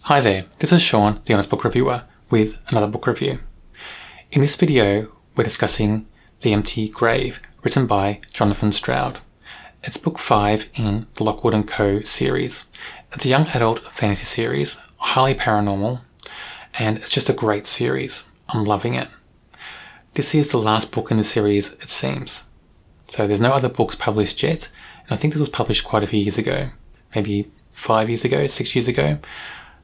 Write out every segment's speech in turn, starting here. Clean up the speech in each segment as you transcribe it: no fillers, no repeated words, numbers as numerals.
Hi there, this is Sean, the Honest Book Reviewer, with another book review. In this video, we're discussing The Empty Grave, written by Jonathan Stroud. It's book 5 in the Lockwood Co Series. It's a young adult fantasy series, highly paranormal, and it's just a great series. I'm loving it. This is the last book in the series, it seems. So there's no other books published yet, and I think this was published quite a few years ago, maybe 5 years ago, 6 years ago.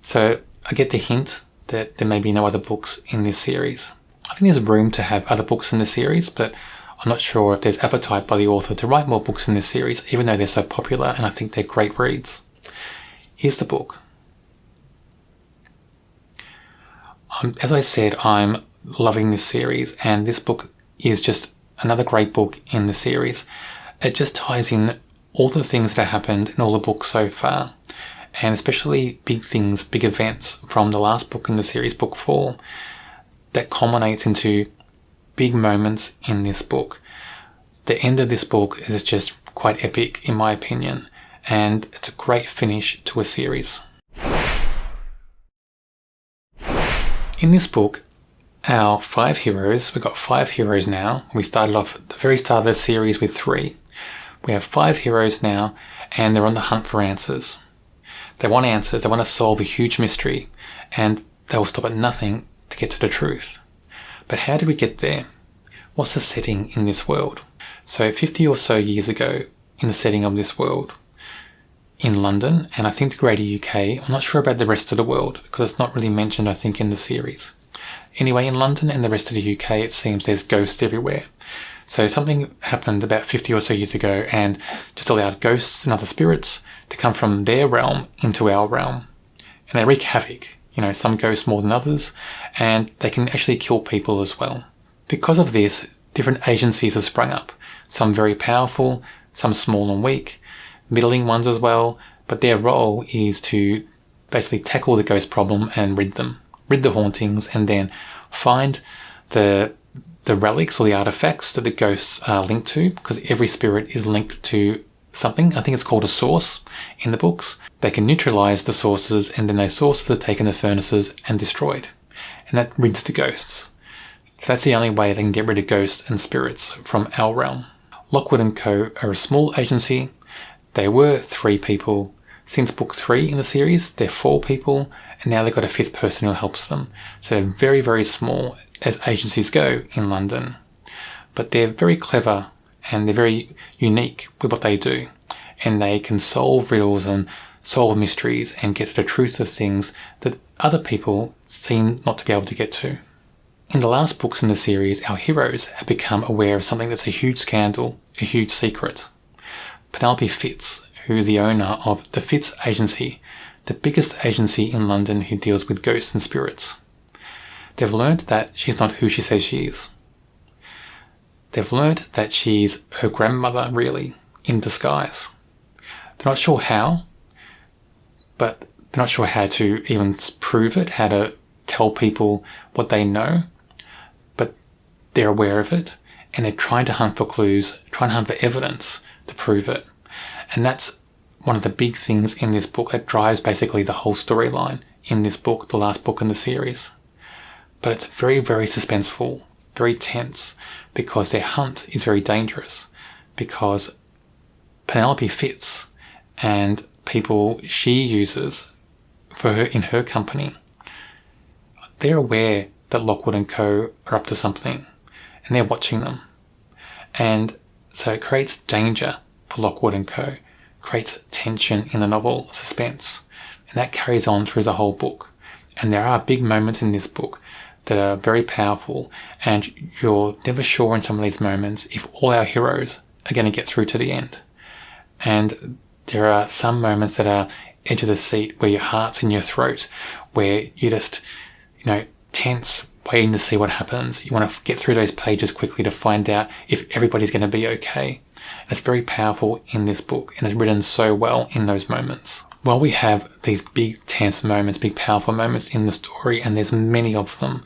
So I get the hint that there may be no other books in this series. I think there's room to have other books in the series, but I'm not sure if there's appetite by the author to write more books in this series, even though they're so popular and I think they're great reads. Here's the book. As I said, I'm loving this series, and this book is just another great book in the series. It just ties in all the things that happened in all the books so far, and especially big things, big events from the last book in the series, book 4, that culminates into big moments in this book. The end of this book is just quite epic in my opinion, and it's a great finish to a series. In this book, our 5 heroes, we've got 5 heroes now. We started off at the very start of the series with 3. We have 5 heroes now, and they're on the hunt for answers. They want answers, they want to solve a huge mystery, and they will stop at nothing to get to the truth. But how did we get there? What's the setting in this world? So 50 or so years ago, in the setting of this world, in London, and I think the greater UK, I'm not sure about the rest of the world, because it's not really mentioned, I think, in the series. Anyway, in London and the rest of the UK, it seems there's ghosts everywhere. So something happened about 50 or so years ago and just allowed ghosts and other spirits to come from their realm into our realm. And they wreak havoc. You know, some ghosts more than others, and they can actually kill people as well. Because of this, different agencies have sprung up. Some very powerful, some small and weak, middling ones as well, but their role is to basically tackle the ghost problem and rid the hauntings, and then find the relics or the artifacts that the ghosts are linked to, because every spirit is linked to something. I think it's called a source in the books. They can neutralize the sources, and then those sources are taken to furnaces and destroyed, and that rids the ghosts. So that's the only way they can get rid of ghosts and spirits from our realm. Lockwood Co are a small agency. They were 3 people. Since book 3 in the series, they're 4 people, and now they've got a 5th person who helps them. So they're very, very small as agencies go in London. But they're very clever, and they're very unique with what they do. And they can solve riddles and solve mysteries and get to the truth of things that other people seem not to be able to get to. In the last books in the series, our heroes have become aware of something that's a huge scandal, a huge secret. Penelope Fitz, who is the owner of the Fitz Agency, the biggest agency in London who deals with ghosts and spirits. They've learned that she's not who she says she is. They've learned that she's her grandmother, really, in disguise. They're not sure how, but they're not sure how to even prove it, how to tell people what they know, but they're aware of it, and they're trying to hunt for clues, trying to hunt for evidence to prove it. And that's one of the big things in this book that drives basically the whole storyline in this book, the last book in the series. But it's very, very suspenseful, very tense, because their hunt is very dangerous, because Penelope Fitz and people she uses for her in her company, they're aware that Lockwood Co are up to something, and they're watching them. And so it creates danger for Lockwood Co, creates tension in the novel, suspense, and that carries on through the whole book. And there are big moments in this book that are very powerful, and you're never sure in some of these moments if all our heroes are going to get through to the end. And there are some moments that are edge of the seat, where your heart's in your throat, where you just, tense, waiting to see what happens. You want to get through those pages quickly to find out if everybody's going to be okay. It's very powerful in this book, and it's written so well in those moments. While we have these big tense moments, big powerful moments in the story, and there's many of them,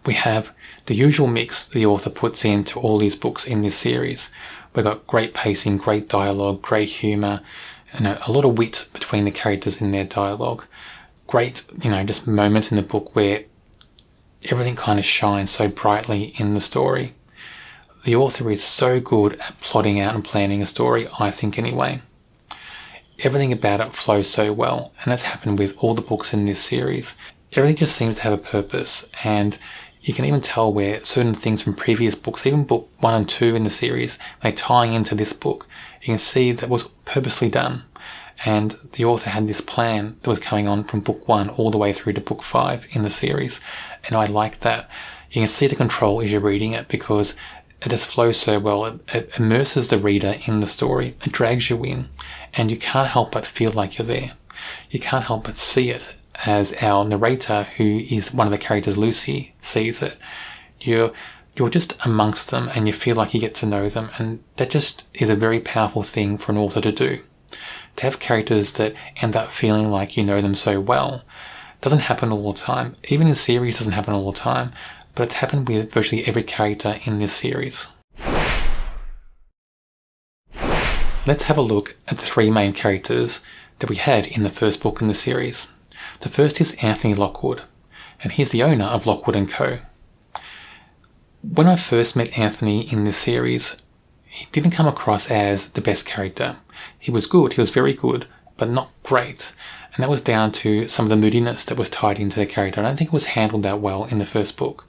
we have the usual mix the author puts into all these books in this series. We've got great pacing, great dialogue, great humour, and a lot of wit between the characters in their dialogue. great, just moments in the book where everything kind of shines so brightly in the story. The author is so good at plotting out and planning a story, I think anyway. Everything about it flows so well, and that's happened with all the books in this series. Everything just seems to have a purpose, and you can even tell where certain things from previous books, even book 1 and 2 in the series, they tie into this book. You can see that was purposely done, and the author had this plan that was going on from book 1 all the way through to book 5 in the series, and I like that. You can see the control as you're reading it because it just flows so well. It immerses the reader in the story. It drags you in, and you can't help but feel like you're there. You can't help but see it as our narrator, who is one of the characters, Lucy, sees it. You're just amongst them, and you feel like you get to know them, and that just is a very powerful thing for an author to do. To have characters that end up feeling like you know them so well doesn't happen all the time. Even in series, doesn't happen all the time, but it's happened with virtually every character in this series. Let's have a look at the 3 main characters that we had in the first book in the series. The first is Anthony Lockwood, and he's the owner of Lockwood Co. When I first met Anthony in this series, he didn't come across as the best character. He was good, he was very good, but not great. And that was down to some of the moodiness that was tied into the character. I don't think it was handled that well in the first book.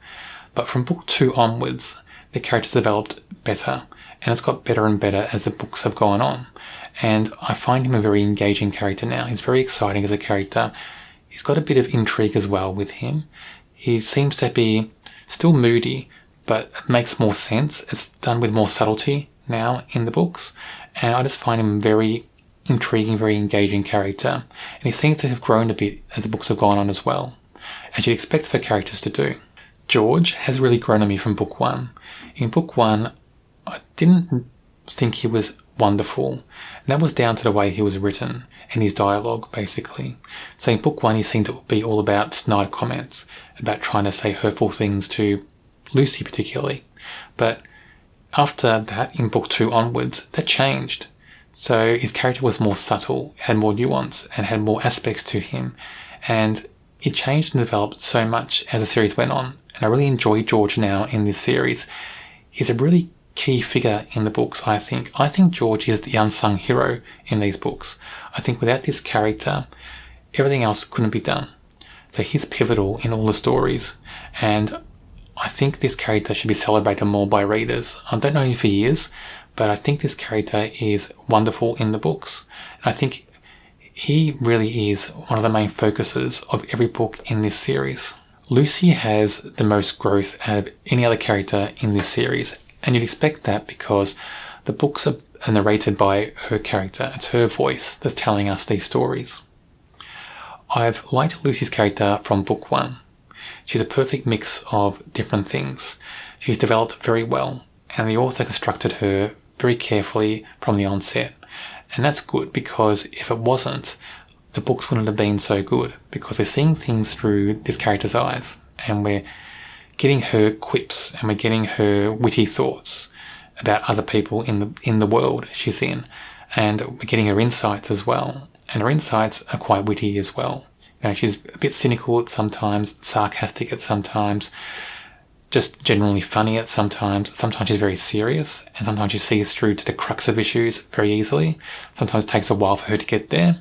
But from book 2 onwards, the character's developed better, and it's got better and better as the books have gone on. And I find him a very engaging character now. He's very exciting as a character. He's got a bit of intrigue as well with him. He seems to be still moody, but it makes more sense. It's done with more subtlety now in the books. And I just find him very intriguing, very engaging character. And he seems to have grown a bit as the books have gone on as well, as you'd expect for characters to do. George has really grown on me from book 1. In book 1, I didn't think he was wonderful. And that was down to the way he was written and his dialogue, basically. So in book 1, he seemed to be all about snide comments, about trying to say hurtful things to Lucy particularly. But after that, in book 2 onwards, that changed. So his character was more subtle, had more nuance, and had more aspects to him. And it changed and developed so much as the series went on. And I really enjoy George now in this series. He's a really key figure in the books, I think. I think George is the unsung hero in these books. I think without this character, everything else couldn't be done. So he's pivotal in all the stories. And I think this character should be celebrated more by readers. I don't know if he is, but I think this character is wonderful in the books. And I think he really is one of the main focuses of every book in this series. Lucy has the most growth out of any other character in this series, and you'd expect that because the books are narrated by her character. It's her voice that's telling us these stories. I've liked Lucy's character from book 1. She's a perfect mix of different things. She's developed very well, and the author constructed her very carefully from the onset. And that's good, because if it wasn't, the books wouldn't have been so good, because we're seeing things through this character's eyes, and we're getting her quips, and we're getting her witty thoughts about other people in the world she's in, and we're getting her insights as well. And her insights are quite witty as well. She's a bit cynical at sometimes, sarcastic at sometimes, just generally funny at sometimes. Sometimes she's very serious, and sometimes she sees through to the crux of issues very easily. Sometimes it takes a while for her to get there.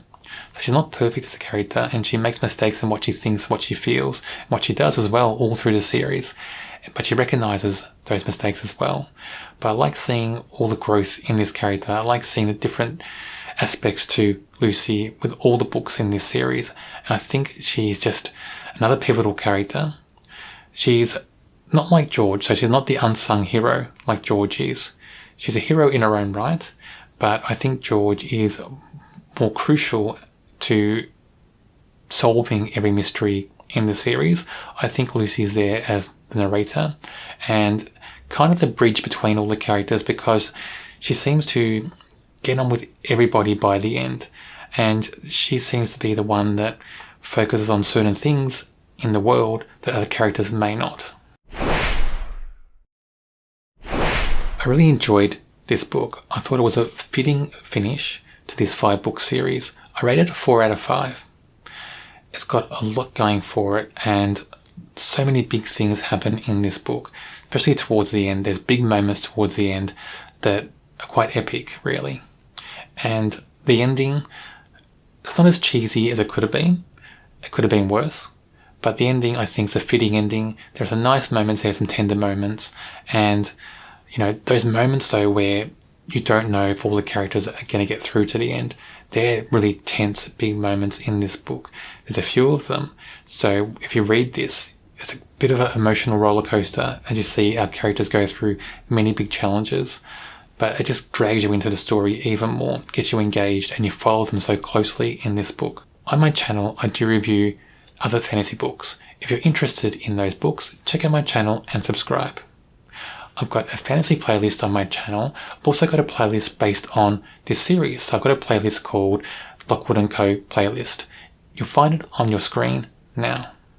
So she's not perfect as a character, and she makes mistakes in what she thinks, what she feels, and what she does as well all through the series. But she recognises those mistakes as well. But I like seeing all the growth in this character. I like seeing the different aspects to Lucy with all the books in this series. And I think she's just another pivotal character. She's not like George, so she's not the unsung hero like George is. She's a hero in her own right, but I think George is more crucial to solving every mystery in the series. I think Lucy's there as the narrator and kind of the bridge between all the characters, because she seems to get on with everybody by the end, and she seems to be the one that focuses on certain things in the world that other characters may not. I really enjoyed this book. I thought it was a fitting finish to this 5-book series. I rated it a 4 out of 5. It's got a lot going for it, and so many big things happen in this book, especially towards the end. There's big moments towards the end that are quite epic, really. And the ending, it's not as cheesy as it could have been. It could have been worse. But the ending, I think, is a fitting ending. There's some nice moments there, some tender moments. And, those moments, though, where you don't know if all the characters are going to get through to the end, they're really tense, big moments in this book. There's a few of them. So if you read this, it's a bit of an emotional roller coaster as you see our characters go through many big challenges. But it just drags you into the story even more, gets you engaged, and you follow them so closely in this book. On my channel, I do review other fantasy books. If you're interested in those books, check out my channel and subscribe. I've got a fantasy playlist on my channel. I've also got a playlist based on this series. So I've got a playlist called Lockwood Co Playlist. You'll find it on your screen now.